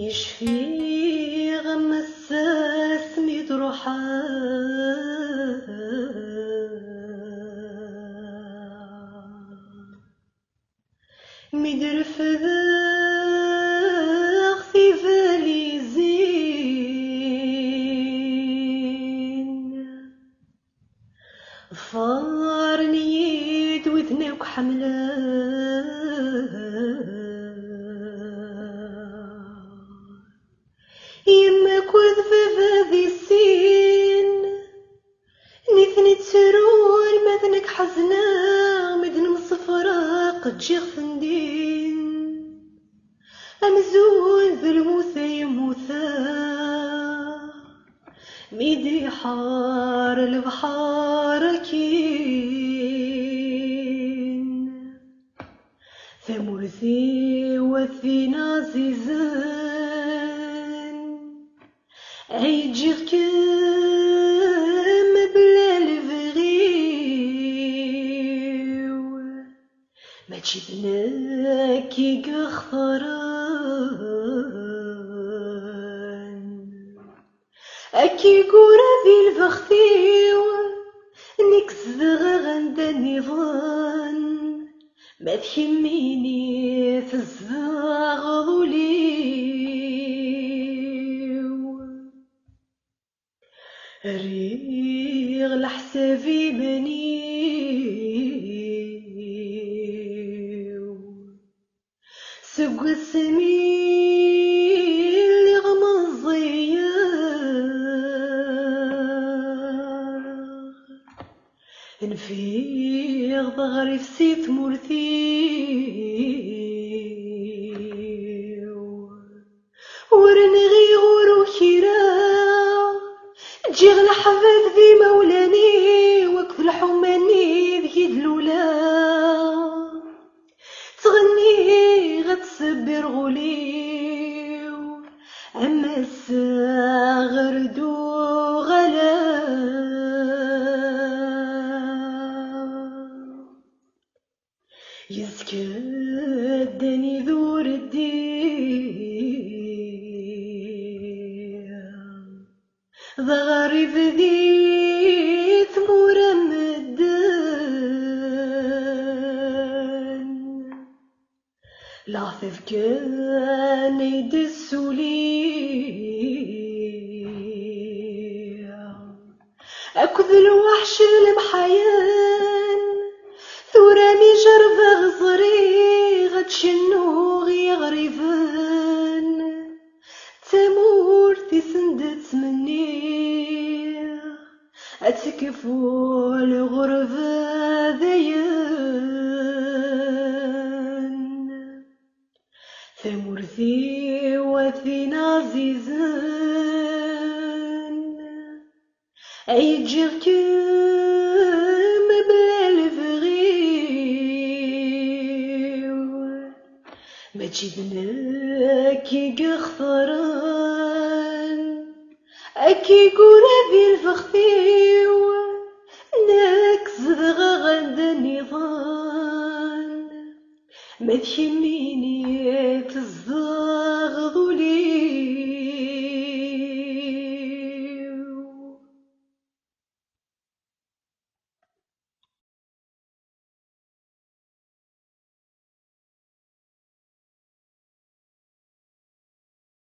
يشفي غم الساس ميدروحا ميدرفذ في فالي زين فارنيد وذنك حملا يما كوذ فذي السين نثني تسرول مذنك حزنا مذن مصفرا قد جيغ فندين أمزول بالموثى يموثى ميدي حار البحار كين ثمرثي وثينا زيزان عيجيغ كم بلا الفغيو ما تجيبنا كي غفران أكي قورا ذي الفختيو نكزغ غند النظام ما تحميني في الزاغ ظليو ريغ لحسابي منيو سق السمين اللي غمضيا نفيغ ظهري في سيف مرثيو ورنغي غورو كيرا جيغ لحظة ذي مولاني وقف الحماني ذي دلولا تغني غتسبر غوليو أما الساغر دو غلا يزكدني ذور الدين ضغري ذي ثمور مدن لاثف كان يدسو لي أكذ الوحش المحيان ثوراني جرفة غزري غتشنو غي غريفان تمور تسندت مني أتكفو الغربة ذيان ثمورثي وثين عزيزان عيجيغ كم بلا الفغيو ما تجيبنا كي غفران أكي قورا ذي الفختيو نكزغ غند النظام ما تحميني تزغ